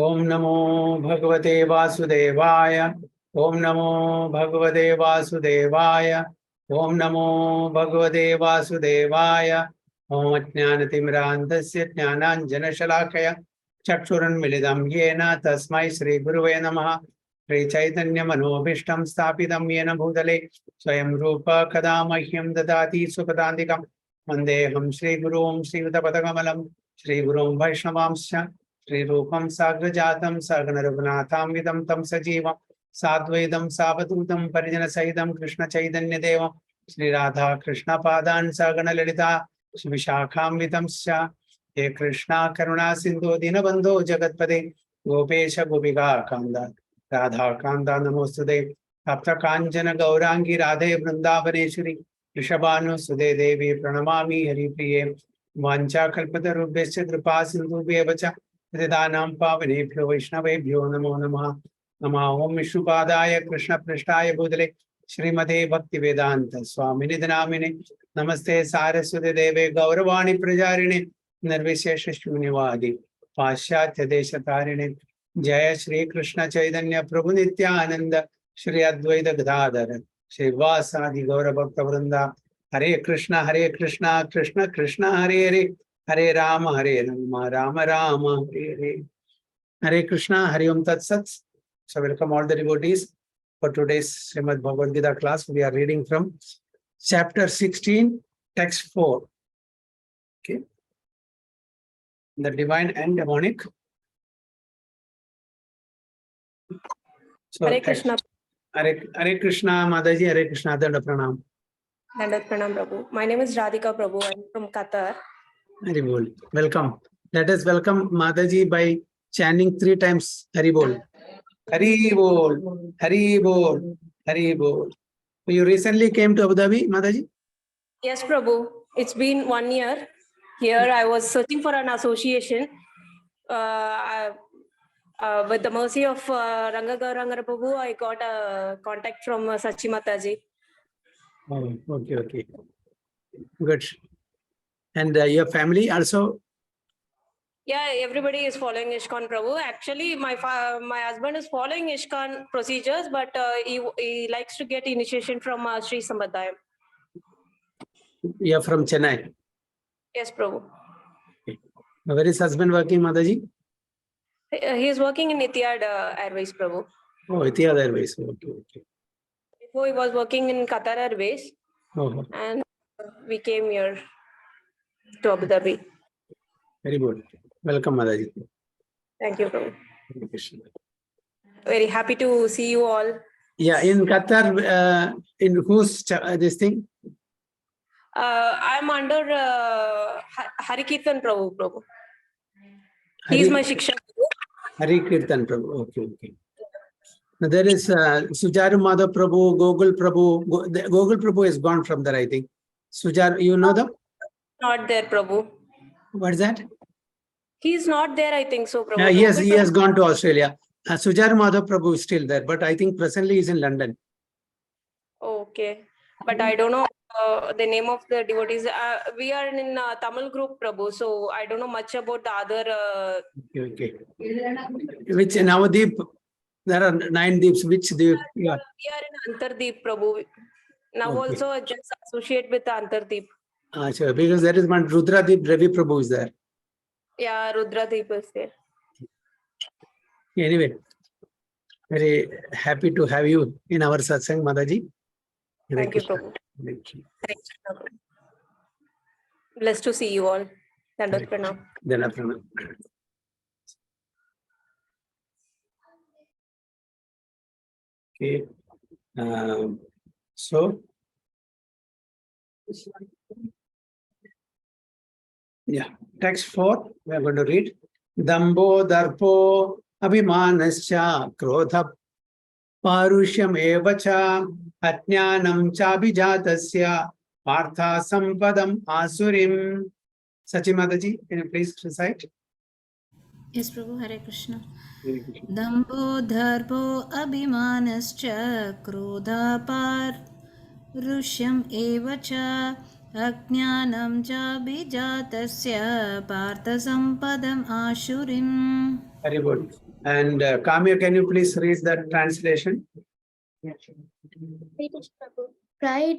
ओम नमो भगवते वासुदेवाय। ओम नमो भगवते वासुदेवाय। ओम नमो भगवते वासुदेवाय। ओम अज्ञानतिमिरान्धस्य ज्ञानाञ्जनशलाकया चक्षुरुन्मिलितं येन तस्मै श्रीगुरुवे नमः। श्रीचैतन्यमनोभीष्टं स्थापितं येन भूतले स्वयं रूप कदा मह्यं ददाति सुपदान्तिकं वन्देऽहं श्रीगुरुं श्रीयुतपदकमलं श्रीगुरुं वैष्णवांश्च श्रीरूपं साग्रजातं सगणरघुनाथान्वितं तं सजीवं साद्वैतं सावधूतं परिजनसहितं कृष्णचैतन्यदेवं श्रीराधा कृष्णपादान् सगणललिता विशाखान्वितंश्च हे कृष्णा करुणा सिन्धो दीनबन्धो जगत्पते गोपेश गोपिका कान्द राधा कान्द नमोस्तुते तप्त काञ्चन गौरांगी राधे वृन्दावनेश्वरी वृषभानुसुते देवी प्रणमामि हरिप्रिये वाञ्छाकल्पतरुभ्यश्च कृपा सिन्धुभ्येव च पतितानां पावनेभ्यो वैष्णवेभ्यो नमो नमः। नमः ओं विष्णुपादाय कृष्णपृष्ठाय भूतले श्रीमते भक्तिवेदांत स्वामिनि नामिने नमस्ते सारस्वती देवे गौरवाणी प्रचारिणे निर्विशेष शून्यवादी पाश्चात्य देशतारिणे जय श्री कृष्ण चैतन्य प्रभु नित्यानंद श्री अद्वैत गदाधर श्रीवासादि गौर भक्त वृंदा हरे कृष्ण कृष्ण कृष्ण हरे हरे हरे राम राम राम हरे हरे हरे कृष्णा हरि ओम तत्सत. So welcome all the devotees for today's Srimad Bhagavad Gita class. We are reading from chapter 16, text 4. Okay. The divine and demonic. So Hare Krishna. Hare Krishna, Mataji, Hare Krishna, Danda Pranam. Dandat Pranam, Prabhu. My name is Radhika, Prabhu. I'm from Qatar. Hari Bol. Welcome. Let us welcome Mataji by chanting 3 times Hari Bol. Hari Bol, Hari Bol, Hari Bol. You recently came to Abu Dhabi, Mataji? Yes, Prabhu. It's been 1 year. Here I was searching for an association. With the mercy of Ranga Gauranga Prabhu, I got a contact from Sachi Mataji. Oh, okay. Good. And your family also? Yeah, everybody is following ISKCON, Prabhu. Actually, my husband is following ISKCON procedures, but he likes to get initiation from Sri Sambadayam. You are from Chennai? Yes, Prabhu. Okay. Where is husband working, Mataji? He is working in Etihad Airways, Prabhu. Oh, Etihad Airways. Okay. Before he was working in Qatar Airways. Oh. And we came here to Abu Dhabi. Very good. Welcome, Mataji. Thank you, Prabhu. Very happy to see you all. Yeah, in Qatar, in whose this thing? I'm under Hari Kirtan Prabhu. He is my Shiksha. Hari Kirtan Prabhu. Okay. Now, there is Sujaru Madhav Prabhu, Gogul Prabhu. Gogul Prabhu is gone from there, I think. Sujaru, you know them? Not there, Prabhu. What is that? He's not there, I think so, Prabhu. Yeah, yes, he has gone to Australia. Sujaru Madhav Prabhu is still there, but I think presently he's in London. Okay. But I don't know the name of the devotees. We are in Tamil group, Prabhu, so I don't know much about the other. Okay. Which Navadeep? There are 9 deeps. Which deep? Yeah. We are in Antardeep, Prabhu. Now also just associate with Antardeep. Sure. Because there is one Rudradeep, Ravi Prabhu is there. Yeah, Rudradeep is there. Anyway, very happy to have you in our satsang, Mataji. Thank you, Prabhu. Thank you, Prabhu. Blessed to see you all. Dandat Pranam. Dandat Pranam. Okay. So, yeah, text 4, we are going to read. Dambo darpo abhimanascha krodha parushyam evacha ajnanam chabhijatasya partha sampadam asurim. Sachi Mataji, can you please recite? Yes, Prabhu. Hare Krishna. Dambo dharpo abhimanascha krodha parushyam evacha अज्ञानं चाभिजातस्य पार्थसम्पदम् आशुरिम्. Very good. And Kamya, can you please read the translation? Pride,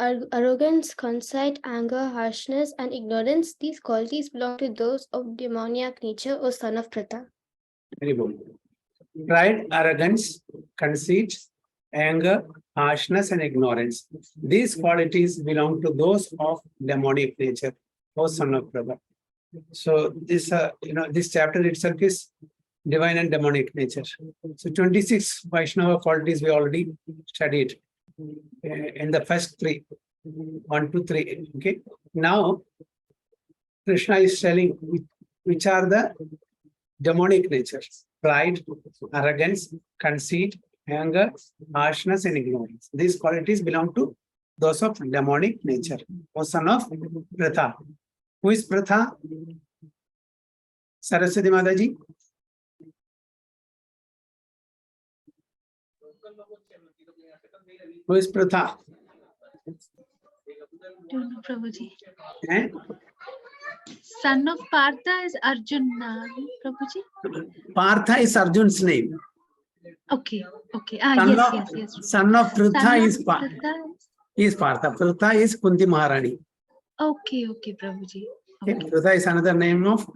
arrogance, conceit, anger, harshness, and ignorance, these qualities belong to those of demoniac nature, O son of Pritha. Very good. Pride, arrogance, conceit, anger, harshness, and ignorance. These qualities belong to those of demonic nature, O son of Pritha. So this, this chapter itself is divine and demonic nature. So 26 Vaishnava qualities we already studied in the first 3, 1, 2, 3. Okay. Now Krishna is telling which are the demonic natures: pride, arrogance, conceit, anger, harshness, and ignorance. These qualities belong to those of demonic nature, O son of Pritha. Who is Pritha? Saraswati Mataji. Who is Pritha? Don't know, Prabhuji. Eh? Son of Partha is Arjuna, Prabhuji. Partha is Arjun's name. Okay, okay. Yes. Son of Pritha Son of is Partha. Pritha is Kunti Maharani. Okay, Prabhuji. Okay. Pritha is another name of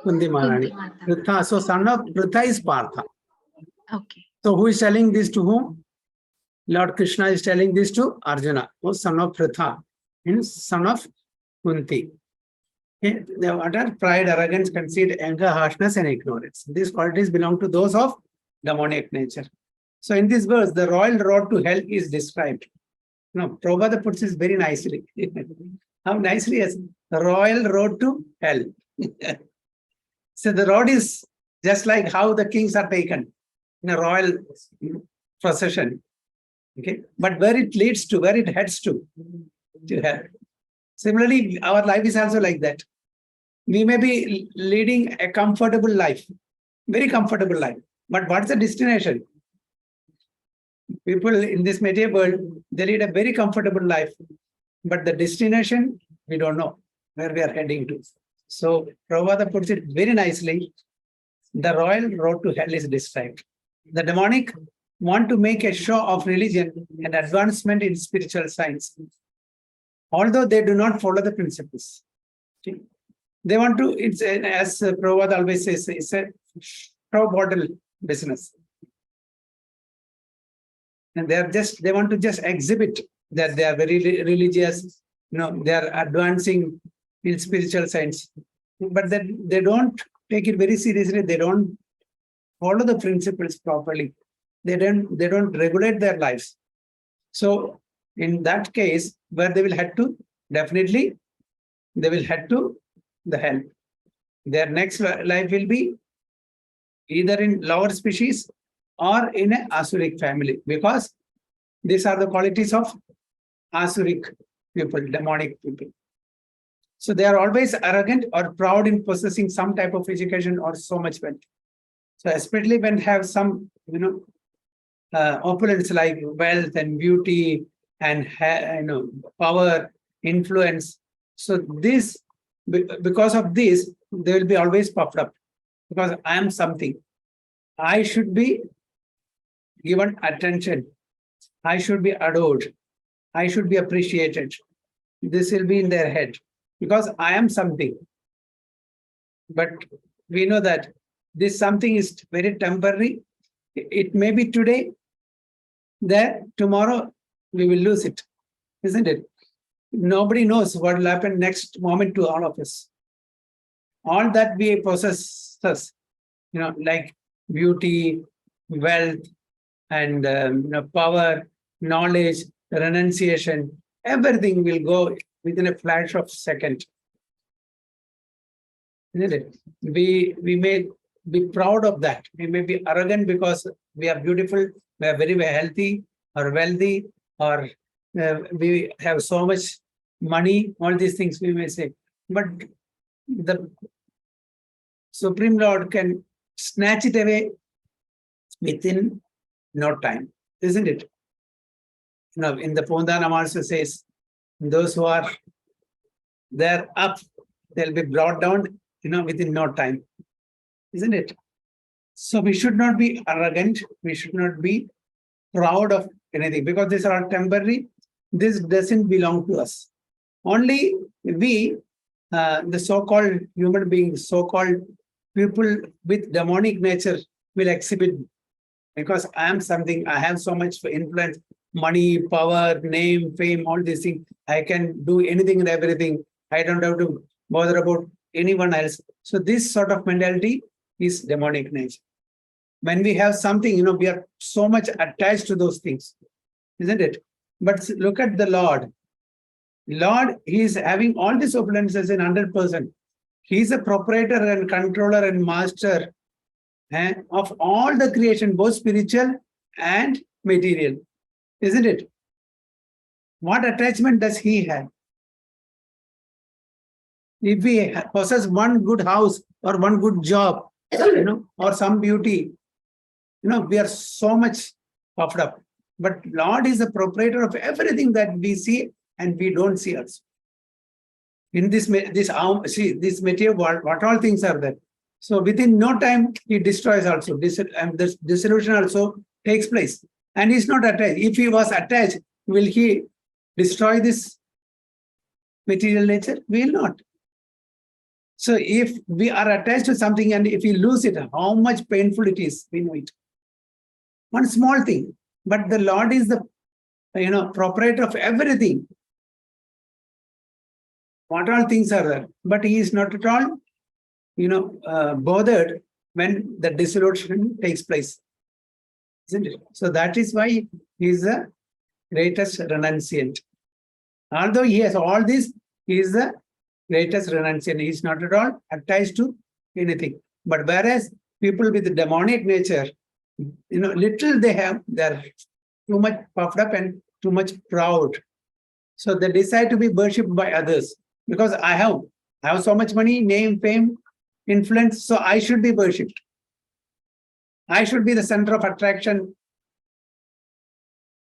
Kunti Maharani. Pritha. So son of Pritha is Partha. Okay. So who is telling this to whom? Lord Krishna is telling this to Arjuna, who is son of Pritha, means son of Kunti. Okay. What are pride, arrogance, conceit, anger, harshness, and ignorance? These qualities belong to those of demonic nature. So in this verse, the royal road to hell is described. No, Prabhupada puts it very nicely. How nicely as the royal road to hell. So the road is just like how the kings are taken in a royal procession. Okay, but where it leads to, where it heads to hell. Similarly, our life is also like that. We may be leading a comfortable life, very comfortable life. But what's the destination? People in this material world, they lead a very comfortable life. But the destination, we don't know where we are heading to. So Prabhupada puts it very nicely. The royal road to hell is described. The demonic want to make a show of religion and advancement in spiritual science, although they do not follow the principles. Okay? They want to, it's as Prabhupada always says, it's a straw bottle business. And they want to just exhibit that they are very religious, they are advancing in spiritual science. But then they don't take it very seriously. They don't follow the principles properly. They don't regulate their lives. So in that case, where they will head to, definitely they will head to the hell. Their next life will be either in lower species or in an Asuric family, because these are the qualities of Asuric people, demonic people. So they are always arrogant or proud in possessing some type of education or so much wealth. So especially when have some, opulence like wealth and beauty and power, influence. So this, because of this, they will be always puffed up, because I am something. I should be given attention. I should be adored. I should be appreciated. This will be in their head, because I am something. But we know that this something is very temporary. It may be today, there, tomorrow we will lose it, isn't it? Nobody knows what will happen next moment to all of us. All that we possess, like beauty, wealth, and power, knowledge, renunciation, everything will go within a flash of a second. Isn't it? We may be proud of that. We may be arrogant because we are beautiful, we are very, very healthy or wealthy, or we have so much money, all these things we may say. But the Supreme Lord can snatch it away within no time, isn't it? In the Pondana also says, Those who are there up, they'll be brought down, within no time. Isn't it? So we should not be arrogant. We should not be proud of anything because these are temporary. This doesn't belong to us. Only we, the so-called human beings, so-called people with demonic nature will exhibit because I am something, I have so much influence, money, power, name, fame, all these things. I can do anything and everything. I don't have to bother about anyone else. So this sort of mentality is demonic nature. When we have something, we are so much attached to those things, isn't it? But look at the Lord. Lord, he is having all these opulences in 100%. He is a proprietor and controller and master of all the creation, both spiritual and material, isn't it? What attachment does he have? If we possess one good house or one good job, or some beauty, we are so much puffed up. But Lord is the proprietor of everything that we see and we don't see us. In this material world, what all things are there? So within no time, he destroys also. This dissolution also takes place. And he's not attached. If he was attached, will he destroy this material nature? We will not. So if we are attached to something and if we lose it, how much painful it is, we know it. One small thing, but the Lord is the proprietor of everything. What all things are there, but he is not at all, bothered when the dissolution takes place, isn't it? So that is why he is the greatest renunciant. Although he has all this, he is the greatest renunciant. He is not at all attached to anything. But whereas people with the demonic nature, little they have, they're too much puffed up and too much proud. So they decide to be worshipped by others because I have so much money, name, fame, influence, so I should be worshipped. I should be the center of attraction,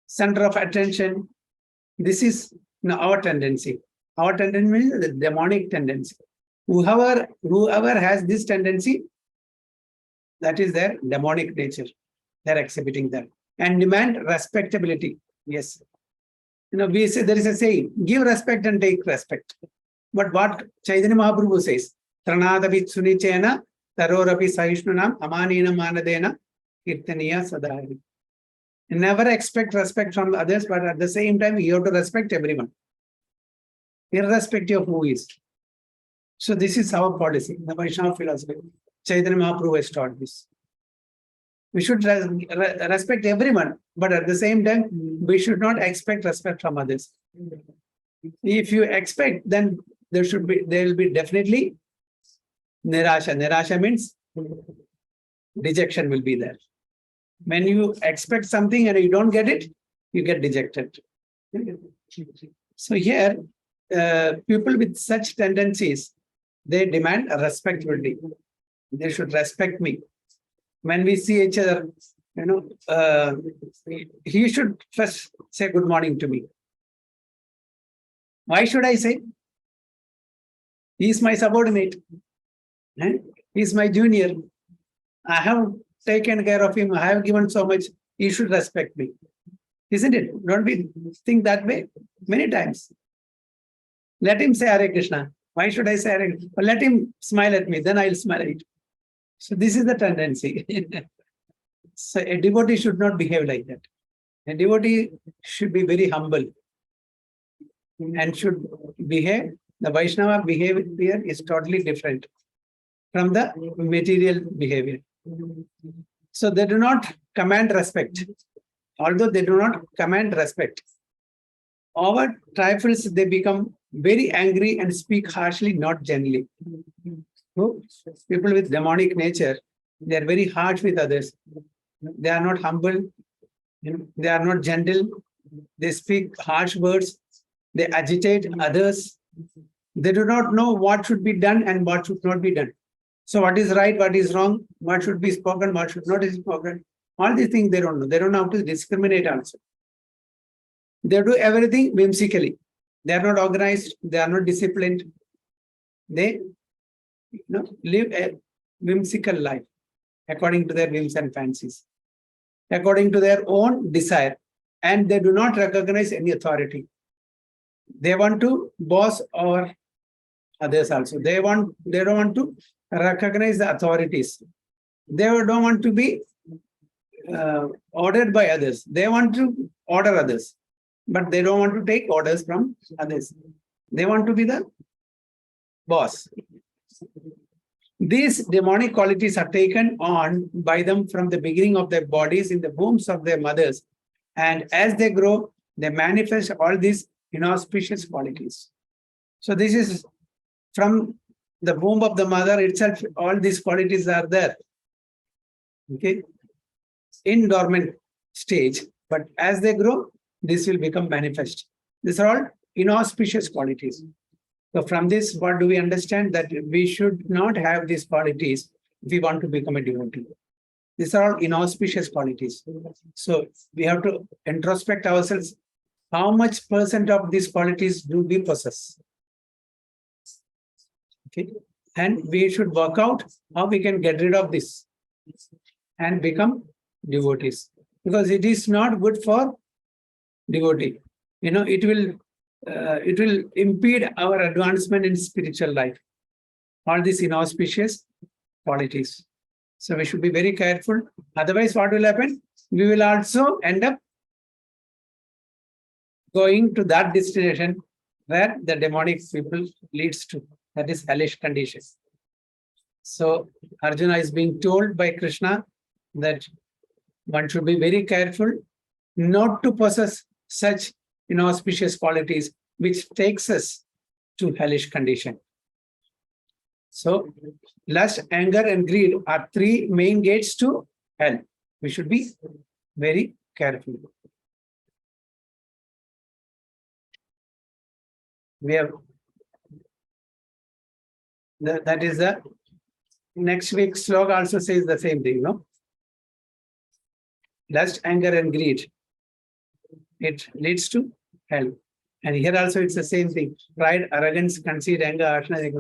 center of attention. This is our tendency. Our tendency is the demonic tendency. Whoever has this tendency, that is their demonic nature. They're exhibiting that and demand respectability. Yes. We say there is a saying, give respect and take respect. But what Chaitanya Mahaprabhu says, Tranadavit Sunichena, Tarorapi Sahishnunam, Amanina Manadena, Kirtaniya Sadhari. Never expect respect from others, but at the same time, you have to respect everyone, irrespective of who is. So this is our policy, the Vaishnava philosophy. Chaitanya Mahaprabhu has taught this. We should respect everyone, but at the same time, we should not expect respect from others. If you expect, then there will be definitely nirasha. Nirasha means dejection will be there. When you expect something and you don't get it, you get dejected. So here, people with such tendencies, they demand a respectability. They should respect me. When we see each other, he should first say good morning to me. Why should I say? He is my subordinate. He is my junior. I have taken care of him. I have given so much. He should respect me. Isn't it? Don't we think that way? Many times. Let him say Hare Krishna. Why should I say Hare Krishna? Let him smile at me. Then I'll smile at it. So this is the tendency. So a devotee should not behave like that. A devotee should be very humble and should behave. The Vaishnava behavior is totally different from the material behavior. So they do not command respect. Although they do not command respect, over trifles they become very angry and speak harshly, not gently. So people with demonic nature, they are very harsh with others. They are not humble. They are not gentle. They speak harsh words. They agitate others. They do not know what should be done and what should not be done. So what is right, what is wrong, what should be spoken, what should not be spoken. All these things they don't know. They don't know how to discriminate also. They do everything whimsically. They are not organized. They are not disciplined. They live a whimsical life according to their whims and fancies, according to their own desire, and they do not recognize any authority. They want to boss over others also. They don't want to recognize the authorities. They don't want to be ordered by others. They want to order others, but they don't want to take orders from others. They want to be the boss. These demonic qualities are taken on by them from the beginning of their bodies in the wombs of their mothers. And as they grow, they manifest all these inauspicious qualities. So this is from the womb of the mother itself, all these qualities are there. Okay. In dormant stage, but as they grow, this will become manifest. These are all inauspicious qualities. So from this, what do we understand? That we should not have these qualities if we want to become a devotee. These are all inauspicious qualities. So we have to introspect ourselves. How much percent of these qualities do we possess? Okay. And we should work out how we can get rid of this and become devotees. Because it is not good for devotee. It will impede our advancement in spiritual life. All these inauspicious qualities. So we should be very careful. Otherwise, what will happen? We will also end up going to that destination where the demonic people leads to. That is hellish condition. So Arjuna is being told by Krishna that one should be very careful not to possess such inauspicious qualities which takes us to hellish condition. So lust, anger, and greed are three main gates to hell. We should be very careful. We have that is the next week's slogan also says the same thing, Lust, anger, and greed. It leads to hell. And here also it's the same thing. Pride, arrogance, conceit, anger, harshness,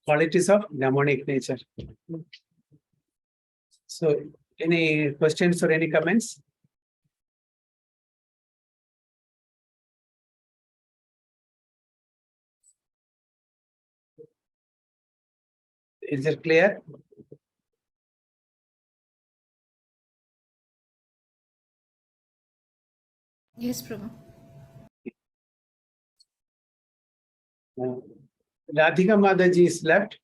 qualities of demonic nature. So any questions or any comments? Is it clear? Yes, Prabhu. Radhika Mataji is left.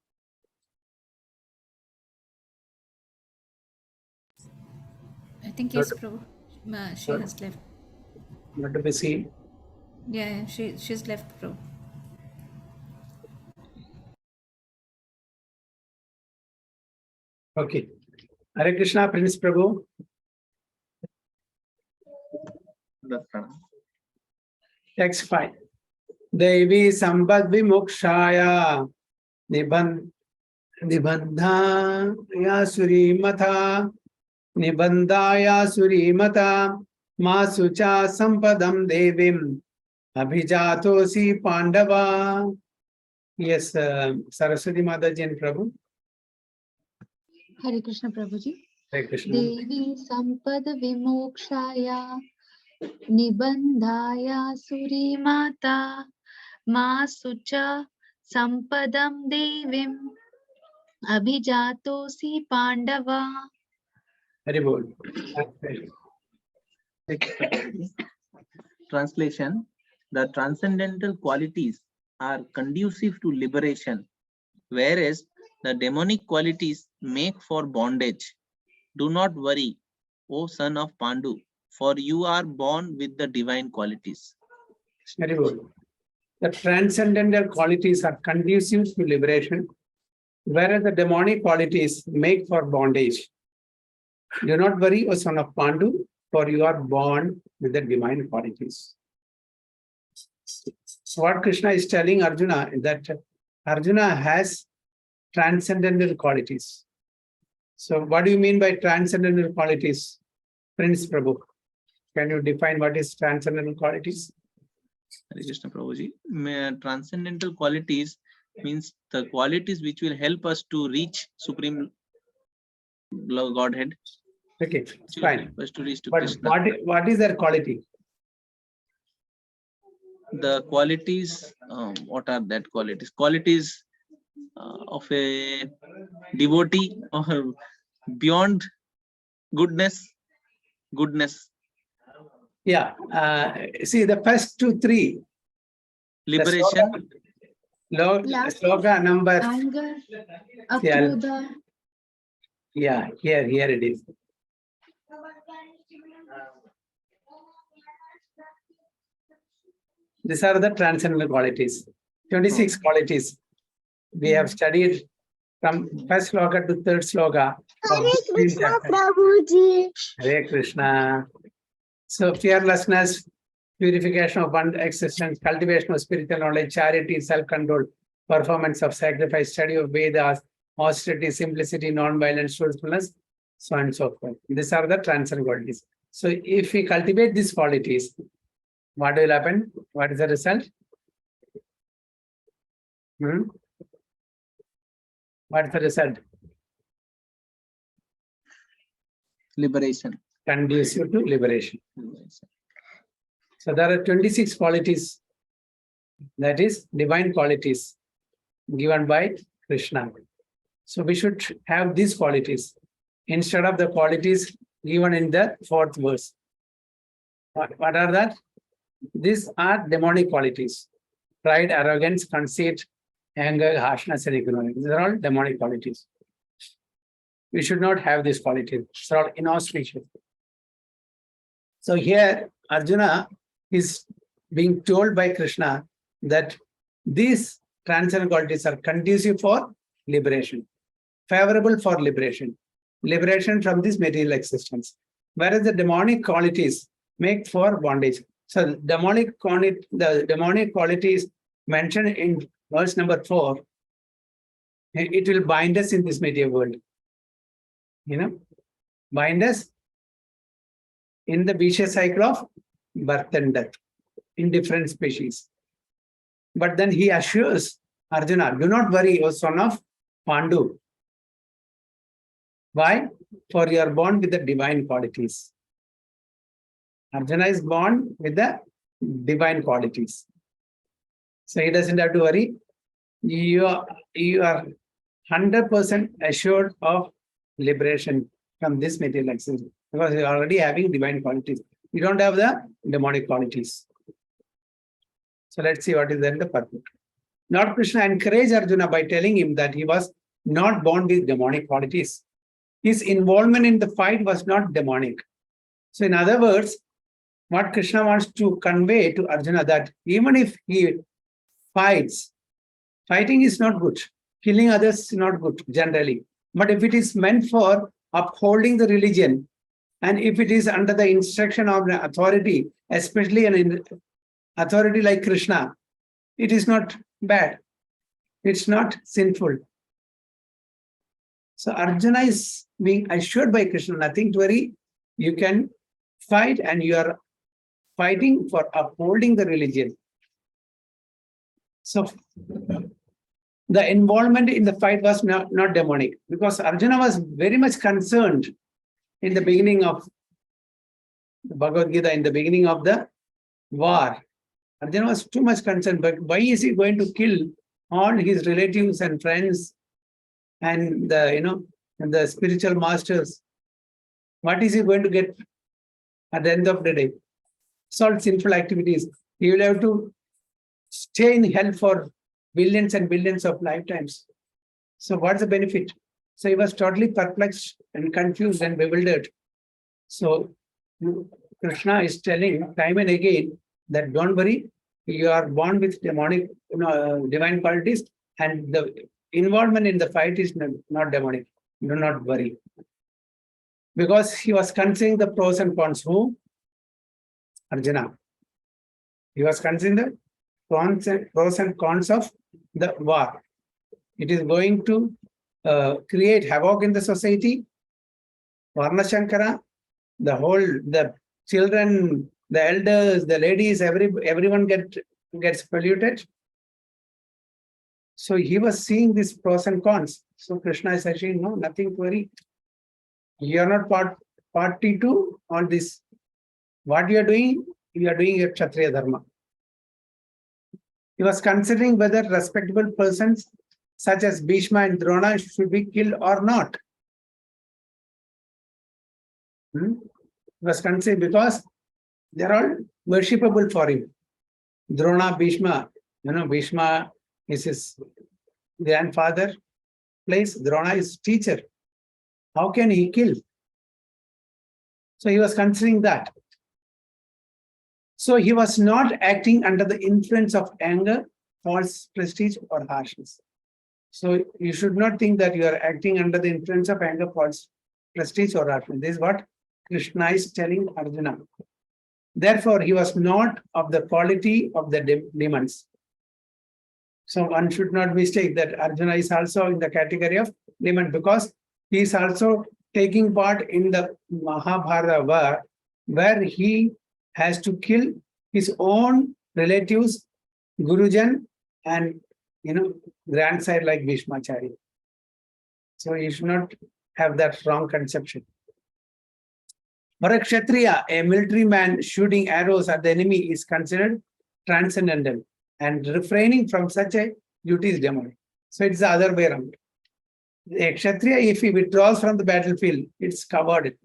I think yes, Prabhu. She has left. Not to be seen. Yeah, she's left, Prabhu. Okay. Hare Krishna, Prince Prabhu. Text 5. Devi Sambad Vimokshaya Nibandhaya Surimata Nibandhaya Surimata Masucha Sampadam Devim Abhijatosi Pandava. Yes, Saraswati Mataji and Prabhu. Hare Krishna Prabhuji. Hare Krishna. Devi Sampada Vimokshaya Nibandhaya Surimata Masucha Sampadam Devim Abhijatosi Pandava. Very good. Translation: the transcendental qualities are conducive to liberation, whereas the demonic qualities make for bondage. Do not worry, O son of Pandu, for you are born with the divine qualities. Very good. The transcendental qualities are conducive to liberation, whereas the demonic qualities make for bondage. Do not worry, O son of Pandu, for you are born with the divine qualities. So what Krishna is telling Arjuna is that Arjuna has transcendental qualities. So what do you mean by transcendental qualities? Prince Prabhu, can you define what is transcendental qualities? Hare Krishna Prabhuji. Transcendental qualities means the qualities which will help us to reach Supreme Godhead. Okay, Which will fine. help us to reach to But Krishna. what is their quality? The qualities, what are that qualities? Qualities of a devotee or beyond goodness. Yeah, see the first 2, 3. Liberation. Sloka number. Anger, Yeah, akrodha, yeah, here it is. These are the transcendental qualities. 26 qualities. We have studied from first sloka to third sloka. Hare Krishna, Prabhuji. Hare Krishna. So fearlessness, purification of one existence, cultivation of spiritual knowledge, charity, self-control, performance of sacrifice, study of Vedas, austerity, simplicity, non-violence, truthfulness, so on and so forth. These are the transcendental qualities. So if we cultivate these qualities, what will happen? What is the result? What is the result? Liberation. Conducive to liberation. So there are 26 qualities, that is divine qualities given by Krishna. So we should have these qualities instead of the qualities given in the 4th verse. What are that? These are demonic qualities. Pride, arrogance, conceit, anger, harshness, and ignorance. These are all demonic qualities. We should not have these qualities. These are all inauspicious. So here Arjuna is being told by Krishna that these transcendental qualities are conducive for liberation, favorable for liberation from this material existence. Whereas the demonic qualities make for bondage. So the demonic qualities mentioned in verse number 4, it will bind us in this material world. Bind us in the vicious cycle of birth and death in different species. But then he assures Arjuna, do not worry, O son of Pandu. Why? For you are born with the divine qualities. Arjuna is born with the divine qualities. So he doesn't have to worry. You are 100% assured of liberation from this material existence because you are already having divine qualities. You don't have the demonic qualities. So let's see what is then the purpose. Lord Krishna encouraged Arjuna by telling him that he was not born with demonic qualities. His involvement in the fight was not demonic. So in other words, what Krishna wants to convey to Arjuna that even if he fights, fighting is not good. Killing others is not good generally. But if it is meant for upholding the religion, and if it is under the instruction of an authority, especially an authority like Krishna, it is not bad. It's not sinful. So Arjuna is being assured by Krishna, nothing to worry. You can fight and you are fighting for upholding the religion. So the involvement in the fight was not demonic because Arjuna was very much concerned in the beginning of the Bhagavad Gita, in the beginning of the war. Arjuna was too much concerned, but why is he going to kill all his relatives and friends and the spiritual masters? What is he going to get at the end of the day? It's all sinful activities. He will have to stay in hell for billions and billions of lifetimes. So what's the benefit? So he was totally perplexed and confused and bewildered. So Krishna is telling time and again that don't worry, you are born with demonic, divine qualities, and the involvement in the fight is not demonic. Do not worry. Because he was considering the pros and cons. Who? Arjuna. He was considering the pros and cons of the war. It is going to create havoc in the society. Varna Shankara, the children the elders, the ladies, everyone gets polluted. So he was seeing these pros and cons. So Krishna is saying, no, nothing to worry. You are not party to all this. What you are doing your Kshatriya Dharma. He was considering whether respectable persons such as Bhishma and Drona should be killed or not. He was considering because they are all worshipable for him. Drona, Bhishma, Bhishma is his grandfather place. Drona is teacher. How can he kill? So he was considering that. So he was not acting under the influence of anger, false prestige, or harshness. So you should not think that you are acting under the influence of anger, false prestige, or harshness. This is what Krishna is telling Arjuna. Therefore, he was not of the quality of the demons. So one should not mistake that Arjuna is also in the category of demon, because he is also taking part in the Mahabharata war, where he has to kill his own relatives, Gurujan, and grandsire like Bhishmacharya. So you should not have that wrong conception. For a Kshatriya, a military man shooting arrows at the enemy is considered transcendental, and refraining from such a duty is demonic. So it's the other way around. A Kshatriya, if he withdraws from the battlefield, it's covered.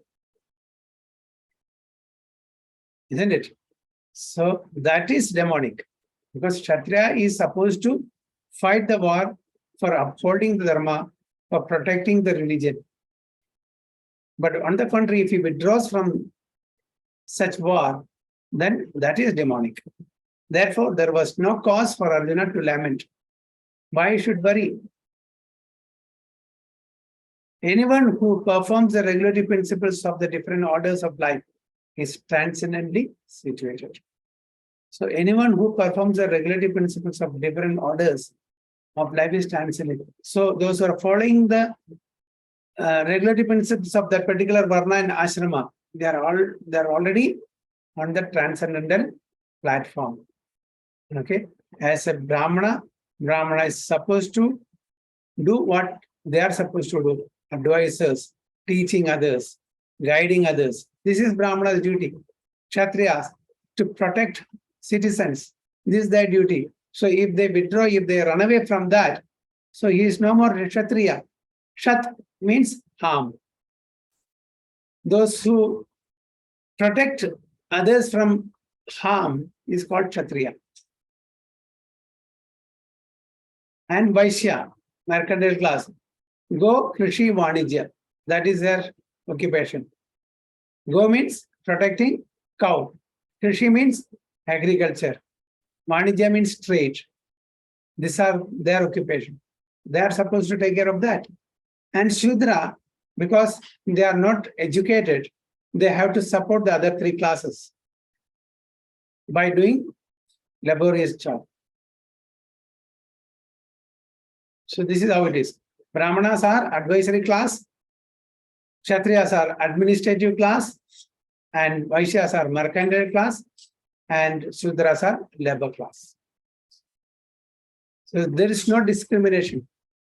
Isn't it? So that is demonic, because Kshatriya is supposed to fight the war for upholding the Dharma, for protecting the religion. But on the contrary, if he withdraws from such war, then that is demonic. Therefore, there was no cause for Arjuna to lament. Why he should worry? Anyone who performs the regulatory principles of the different orders of life is transcendently situated. So anyone who performs the regulatory principles of different orders of life is transcendent. So those who are following the regulatory principles of that particular varna and ashrama, they're already on the transcendental platform. Okay, as a Brahmana is supposed to do what they are supposed to do: advisors, teaching others, guiding others. This is Brahmana's duty. Kshatriyas, to protect citizens. This is their duty. So if they withdraw, if they run away from that, so he is no more Kshatriya. Kshat means harm. Those who protect others from harm is called Kshatriya. And Vaishya, mercantile class, Go, Krishi, Vanijya. That is their occupation. Go means protecting cow. Krishi means agriculture. Vanijya means trade. These are their occupation. They are supposed to take care of that. And Shudra, because they are not educated, they have to support the other three classes by doing laborious job. So this is how it is. Brahmanas are advisory class, Kshatriyas are administrative class, and Vaishyas are mercantile class, and Shudras are labor class. So there is no discrimination.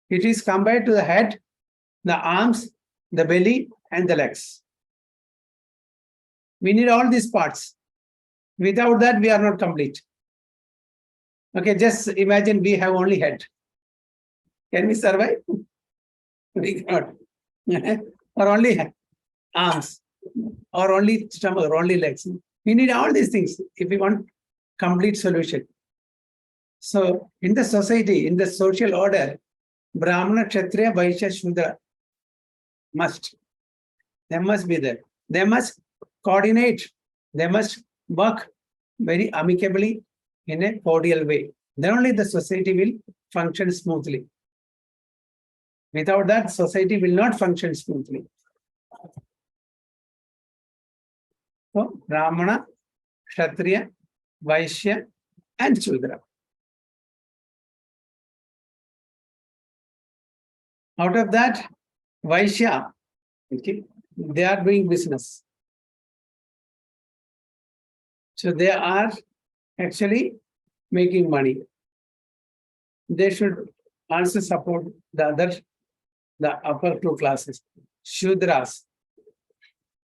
It is compared to the head, the arms, the belly, and the legs. We need all these parts. Without that, we are not complete. Okay, just imagine we have only head. Can we survive? We cannot. Or only arms, or only stomach, or only legs. We need all these things if we want complete solution. So in the society, in the social order, Brahmana, Kshatriya, Vaishya, Shudra must. They must be there. They must coordinate. They must work very amicably in a cordial way. Then only the society will function smoothly. Without that, society will not function smoothly. So, Brahmana, Kshatriya, Vaishya, and Shudra. Out of that, Vaishya, okay, they are doing business. So they are actually making money. They should also support the upper two classes, Shudras,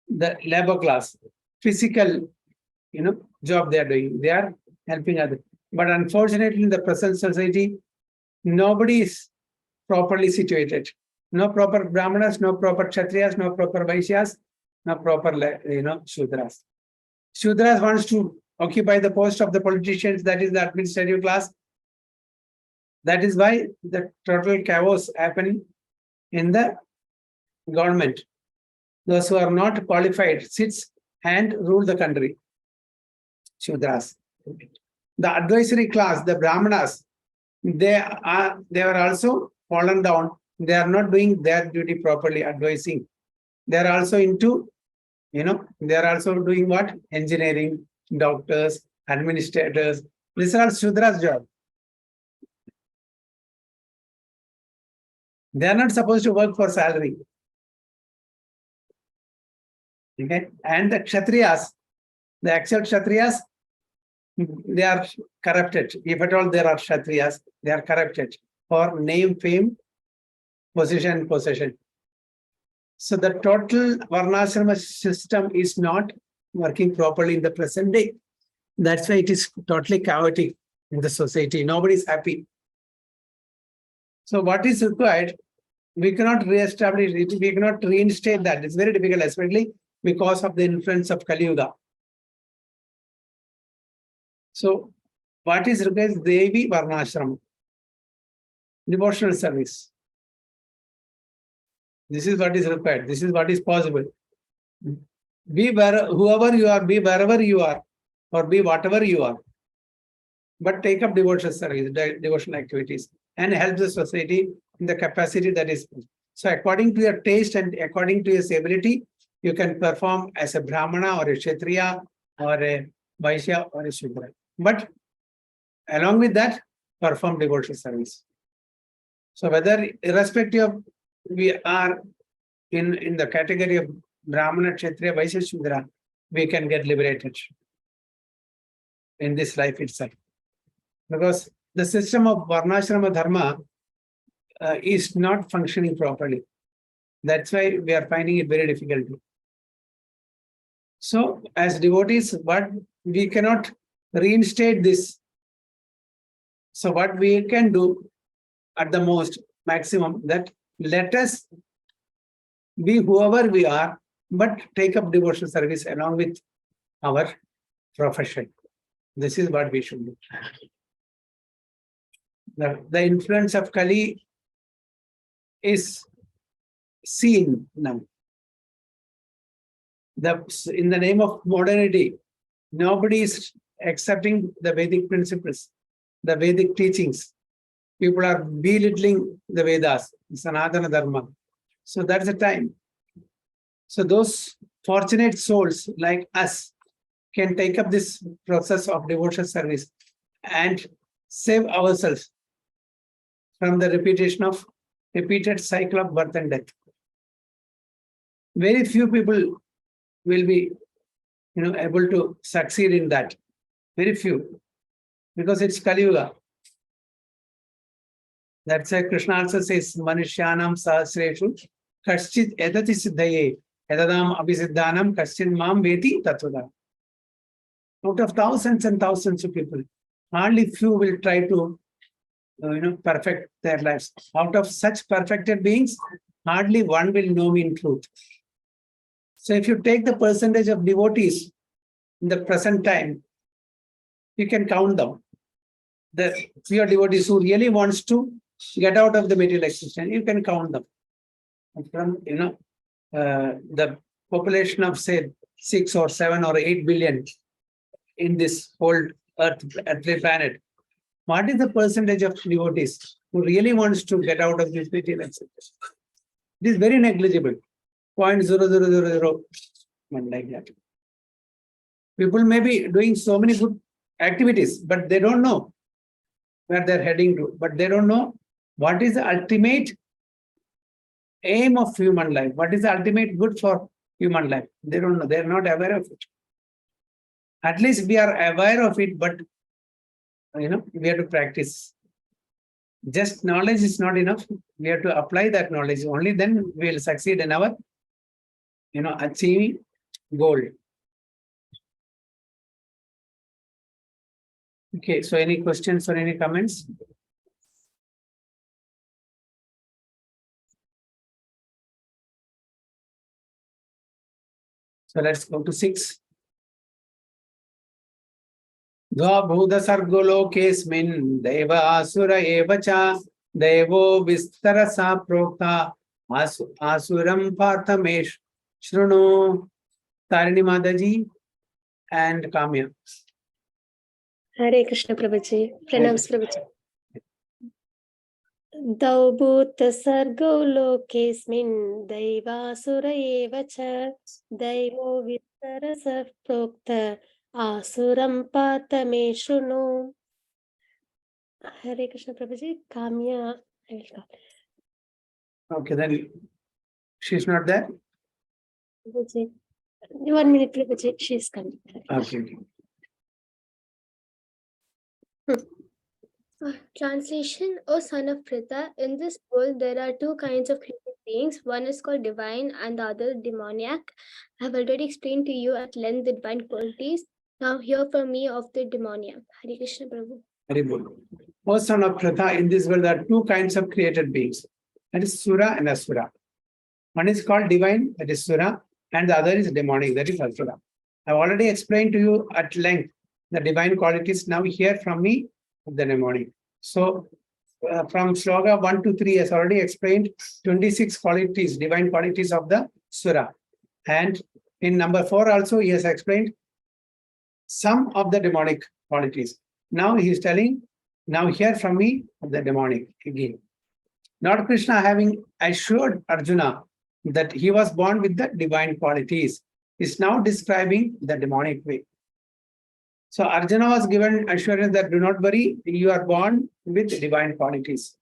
the labor class, physical, job they are doing. They are helping others. But unfortunately, in the present society, nobody is properly situated. No proper Brahmanas, no proper Kshatriyas, no proper Vaishyas, no proper, Shudras. Shudras wants to occupy the post of the politicians, that is the administrative class. That is why the total chaos happening in the government. Those who are not qualified sits and rule the country. Shudras. The advisory class, the Brahmanas, they are also fallen down. They are not doing their duty properly, advising. They are also into, they are also doing what? Engineering, doctors, administrators. These are all Shudras' job. They are not supposed to work for salary. Okay, and the Kshatriyas, the actual Kshatriyas, they are corrupted. If at all there are Kshatriyas, they are corrupted for name, fame, position, possession. So the total Varnashrama system is not working properly in the present day. That's why it is totally chaotic in the society. Nobody is happy. So what is required? We cannot re-establish it. We cannot reinstate that. It's very difficult, especially because of the influence of Kali Yuga. So what is required? Devi Varnashram, devotional service. This is what is required. This is what is possible. Be whoever you are, be wherever you are, or be whatever you are. But take up devotional service, devotional activities, and help the society in the capacity that is. So according to your taste and according to your ability, you can perform as a Brahmana or a Kshatriya or a Vaishya or a Shudra. But along with that, perform devotional service. So whether irrespective of we are in the category of Brahmana, Kshatriya, Vaishya, Shudra, we can get liberated in this life itself. Because the system of Varnashrama Dharma is not functioning properly. That's why we are finding it very difficult. So as devotees, but we cannot reinstate this. So what we can do at the most maximum, that let us be whoever we are, but take up devotional service along with our profession. This is what we should do. The influence of Kali is seen now. In the name of modernity, nobody is accepting the Vedic principles, the Vedic teachings. People are belittling the Vedas, Sanatana Dharma. So that's the time. So those fortunate souls like us can take up this process of devotional service and save ourselves from the repeated cycle of birth and death. Very few people will be, able to succeed in that. Very few, because it's Kali Yuga. That's why Krishna also says, Manishyanam sahasreshu kaschit edati siddhaye edadam abhisiddhanam kaschit mam veti tatvada. Out of thousands and thousands of people, hardly few will try to perfect their lives. Out of such perfected beings, hardly one will know me in truth. So if you take the percentage of devotees in the present time, you can count them. The pure devotees who really wants to get out of the material existence, you can count them. From the population of say 6 or 7 or 8 billion in this whole earthly planet, what is the percentage of devotees who really wants to get out of this material existence? It is very negligible. 0.0000, like that. People may be doing so many good activities, but they don't know where they're heading to. But they don't know what is the ultimate aim of human life. What is the ultimate good for human life? They don't know. They're not aware of it. At least we are aware of it, but we have to practice. Just knowledge is not enough. We have to apply that knowledge. Only then we will succeed in our, achieving goal. Okay, so any questions or any comments? So let's go to 6. Dvabhuda sargolokesmin deva asura evacha devo vistarasa prokta asuram parthamesh shrunu. Tarini Mataji and Kamya. Hare Krishna Prabhuji. Pranams Prabhuji. Dau bhuta sargo lokesmin daivasura eva cha daivo vistarasa prokta asuram patame shrunu. Hare Krishna Prabhuji. Kamya. I will call. Okay, then she's not there? Prabhuji. 1 minute, Prabhuji. She is coming. Okay. Translation, O son of Pritha, in this world there are two kinds of created beings. One is called divine and the other demoniac. I have already explained to you at length the divine qualities. Now hear from me of the demoniac. Hare Krishna Prabhu. Very good. O son of Pritha, in this world there are two kinds of created beings. That is Sura and Asura. One is called divine, that is Sura, and the other is demonic, that is Asura. I have already explained to you at length the divine qualities. Now hear from me the demonic. So from Shloka 1 to 3 has already explained 26 qualities, divine qualities of the Sura. And in number 4 also he has explained some of the demonic qualities. Now he is telling, now hear from me the demonic again. Lord Krishna, having assured Arjuna that he was born with the divine qualities, is now describing the demonic way. So Arjuna was given assurance that do not worry, you are born with divine qualities.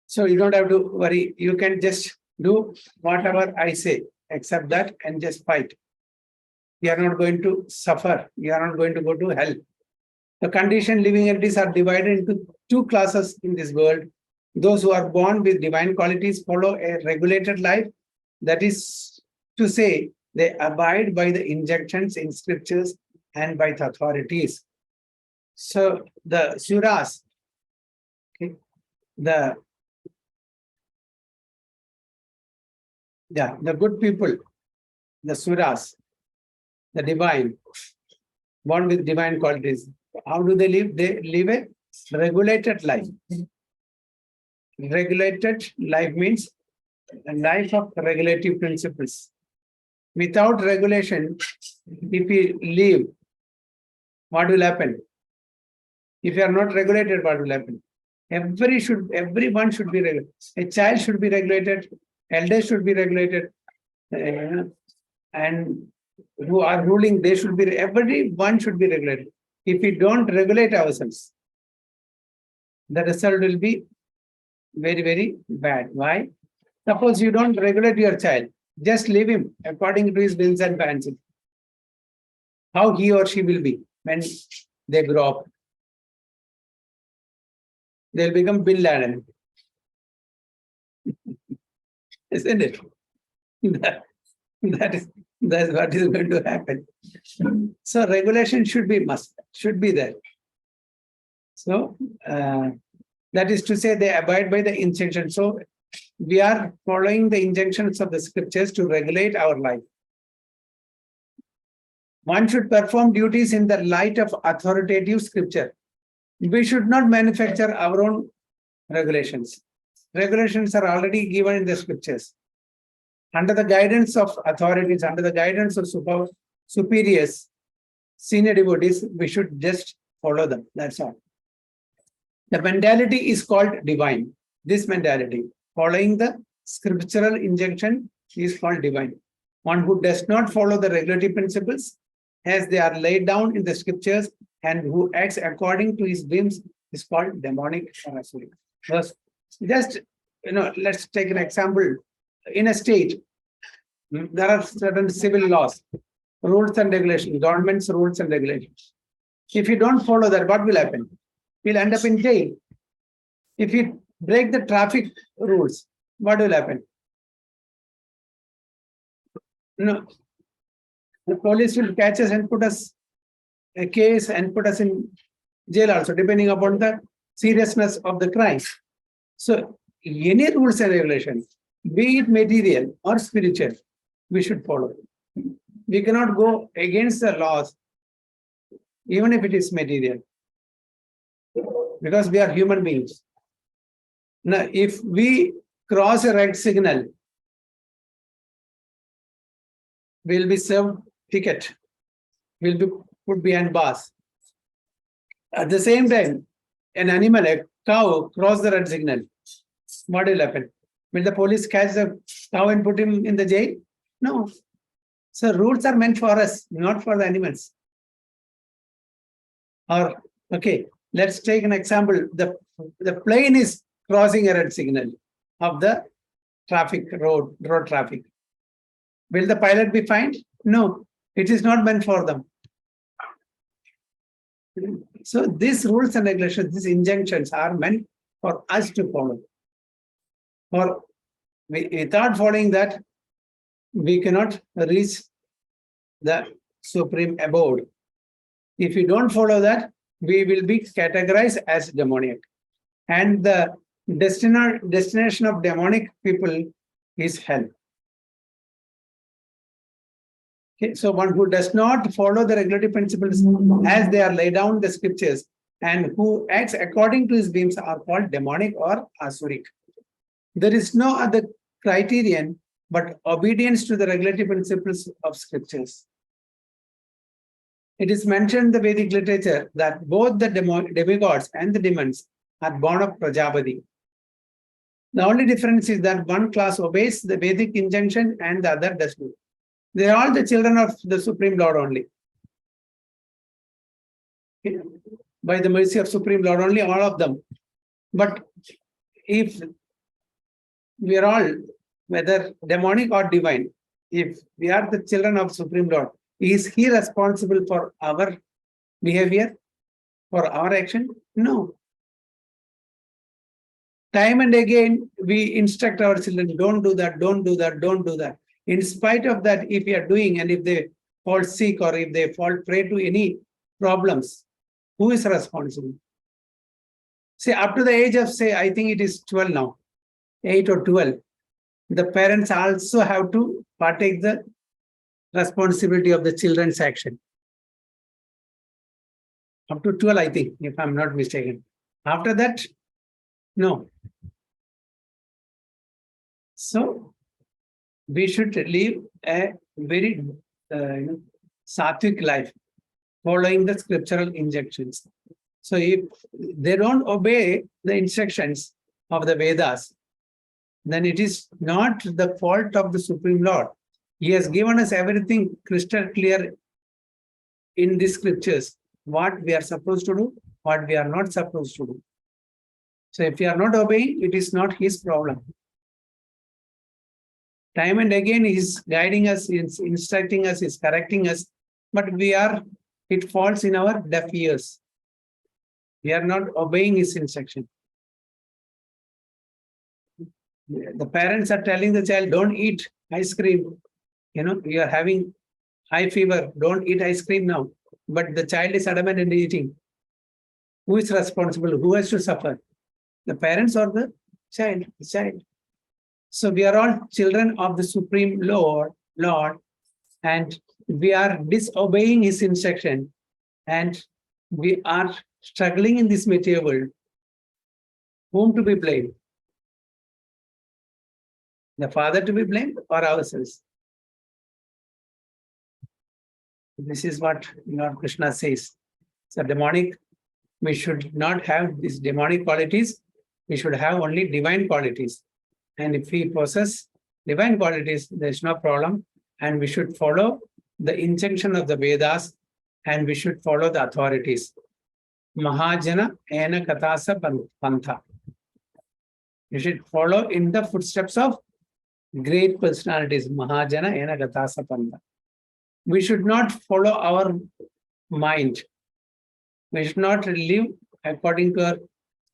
So you don't have to worry, you can just do whatever I say, except that, and just fight. You are not going to suffer, you are not going to go to hell. The conditioned living entities are divided into 2 classes in this world. Those who are born with divine qualities follow a regulated life, that is to say, they abide by the injunctions in scriptures and by the authorities. So the Suras, okay, the good people, the Suras, the divine, born with divine qualities. How do they live? They live a regulated life. Regulated life means a life of regulative principles. Without regulation, if we live, what will happen? If you are not regulated, what will happen? Everyone should be regulated. A child should be regulated, elders should be regulated, and who are ruling, they should be, everyone should be regulated. If we don't regulate ourselves, the result will be very, very bad. Why? Suppose you don't regulate your child, just leave him according to his whims and fancies. How he or she will be when they grow up? They'll become Bin Laden. Isn't it? That's what is going to happen. So regulation should be there. So that is to say, they abide by the injunctions. So we are following the injunctions of the scriptures to regulate our life. One should perform duties in the light of authoritative scripture. We should not manufacture our own regulations. Regulations are already given in the scriptures. Under the guidance of authorities, under the guidance of superiors, senior devotees, we should just follow them. That's all. The mentality is called divine. This mentality, following the scriptural injunction, is called divine. One who does not follow the regulatory principles as they are laid down in the scriptures and who acts according to his whims is called demonic or asuric. Just, let's take an example. In a state, there are certain civil laws. rules and regulations, government's rules and regulations. If you don't follow that, what will happen? You'll end up in jail. If you break the traffic rules, what will happen? No, the police will catch us and put us a case and put us in jail also, depending upon the seriousness of the crime. So any rules and regulations, be it material or spiritual, we should follow. We cannot go against the laws, even if it is material, because we are human beings. Now, if we cross a red signal, we'll be served ticket, we'll be put behind bars. At the same time, an animal, a cow, cross the red signal. What will happen? Will the police catch the cow and put him in the jail? No. So rules are meant for us, not for the animals. Or, okay, let's take an example. The plane is crossing a red signal of the road traffic. Will the pilot be fined? No, it is not meant for them. So these rules and regulations, these injunctions are meant for us to follow. Or without following that, we cannot reach the supreme abode. If we don't follow that, we will be categorized as demoniac. And the destination of demonic people is hell. Okay, so one who does not follow the regulatory principles as they are laid down in the scriptures and who acts according to his whims are called demonic or asuric. There is no other criterion but obedience to the regulatory principles of scriptures. It is mentioned in the Vedic literature that both the demigods and the demons are born of Prajapati. The only difference is that one class obeys the Vedic injunction and the other does not. They are all the children of the Supreme Lord only. By the mercy of Supreme Lord only, all of them. But if we are all, whether demonic or divine, if we are the children of Supreme Lord, is he responsible for our behavior, for our action? No. Time and again, we instruct our children, don't do that, don't do that, don't do that. In spite of that, if we are doing, and if they fall sick or if they fall prey to any problems, who is responsible? Say, up to the age of, say, I think it is 12 now, 8 or 12, the parents also have to partake the responsibility of the children's action. Up to 12, I think, if I'm not mistaken. After that, no. So, we should live a very sattvic life, following the scriptural injunctions. So if they don't obey the instructions of the Vedas, then it is not the fault of the Supreme Lord. He has given us everything crystal clear in the scriptures, what we are supposed to do, what we are not supposed to do. So if we are not obeying, it is not his problem. Time and again, he is guiding us, instructing us, is correcting us, but it falls in our deaf ears. We are not obeying his instruction. The parents are telling the child, don't eat ice cream. You are having high fever, don't eat ice cream now. But the child is adamant in eating. Who is responsible? Who has to suffer? The parents or the child? The child. So we are all children of the Supreme Lord, and we are disobeying his instruction, and we are struggling in this material world. Whom to be blamed? The Father to be blamed or ourselves? This is what Lord Krishna says. So demonic, we should not have these demonic qualities. We should have only divine qualities. And if we possess divine qualities, there is no problem. And we should follow the injunction of the Vedas, and we should follow the authorities. Mahajana ena katasa pantha. You should follow in the footsteps of great personalities. Mahajana ena katasa pantha. we should not follow our mind. We should not live according to our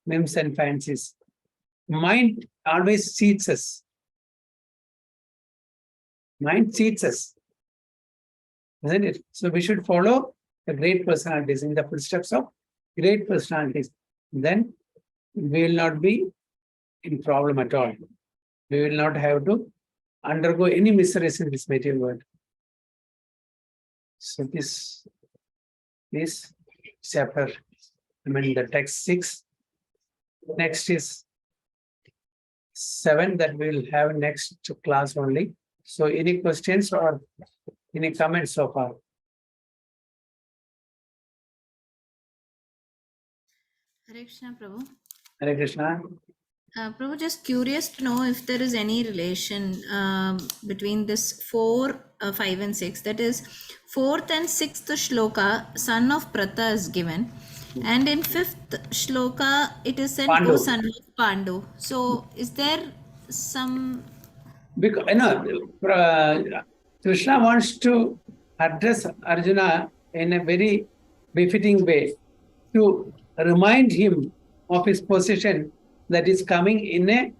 whims and fancies. Mind always cheats us. Mind cheats us, isn't it? So we should follow the great personalities, in the footsteps of great personalities. Then we will not be in problem at all. We will not have to undergo any miseries in this material world. So this chapter, the text 6. Next is 7 that we will have next class only. So any questions or any comments so far? Hare Krishna, Prabhu. Hare Krishna. Prabhu, just curious to know if there is any relation between this 4, 5 and 6. That is, 4th and 6th shloka, son of Pratha is given. And in 5th shloka, it is said, Pandu. O son of Pandu. So is there some... Because Krishna wants to address Arjuna in a very befitting way to remind him of his position that is coming in a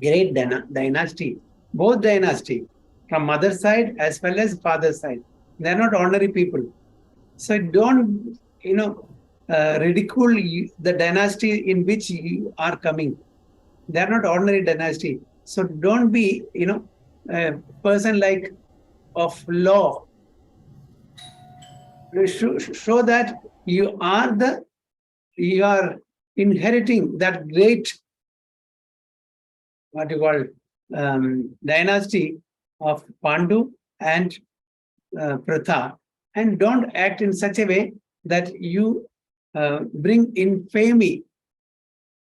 great dynasty, both dynasty, from mother side as well as father side. They are not ordinary people. So don't, ridicule the dynasty in which you are coming. They are not ordinary dynasty. So don't be, a person like of law. Show that you are inheriting that great, dynasty of Pandu and Pratha, and don't act in such a way that you bring infamy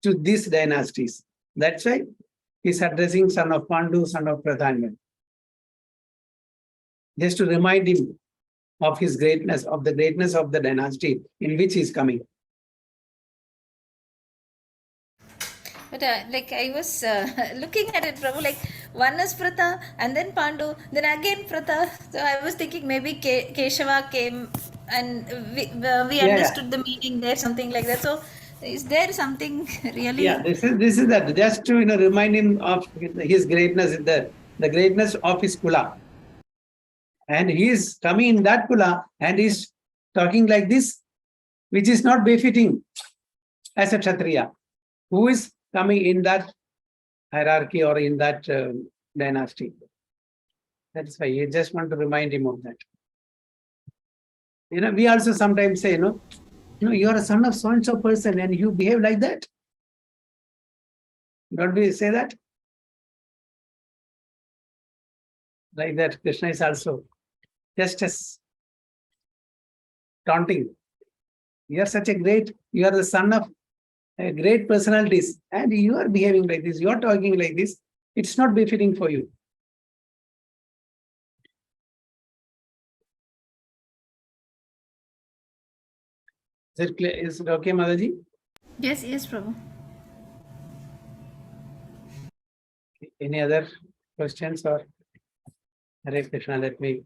to these dynasties. That's why he's addressing son of Pandu, son of Pratha, just to remind him of his greatness, of the greatness of the dynasty in which he is coming. But like I was looking at it, Prabhu, like one is Pratha and then Pandu, then again Pratha. So I was thinking maybe Keshava came and we understood the meaning there, something like that. So is there something really? Yeah, this is that, just to remind him of his greatness, the greatness of his kula. And he is coming in that kula and he's talking like this, which is not befitting as a Kshatriya, who is coming in that hierarchy or in that dynasty. That's why you just want to remind him of that. We also sometimes say, you are a son of so-and-so person and you behave like that. Don't we say that? Like that, Krishna is also just as taunting. You are such a great, you are the son of great personalities and you are behaving like this, you are talking like this. It's not befitting for you. Is it clear? Is it okay, Mataji? Yes, Prabhu. Any other questions or Hare Krishna? Let me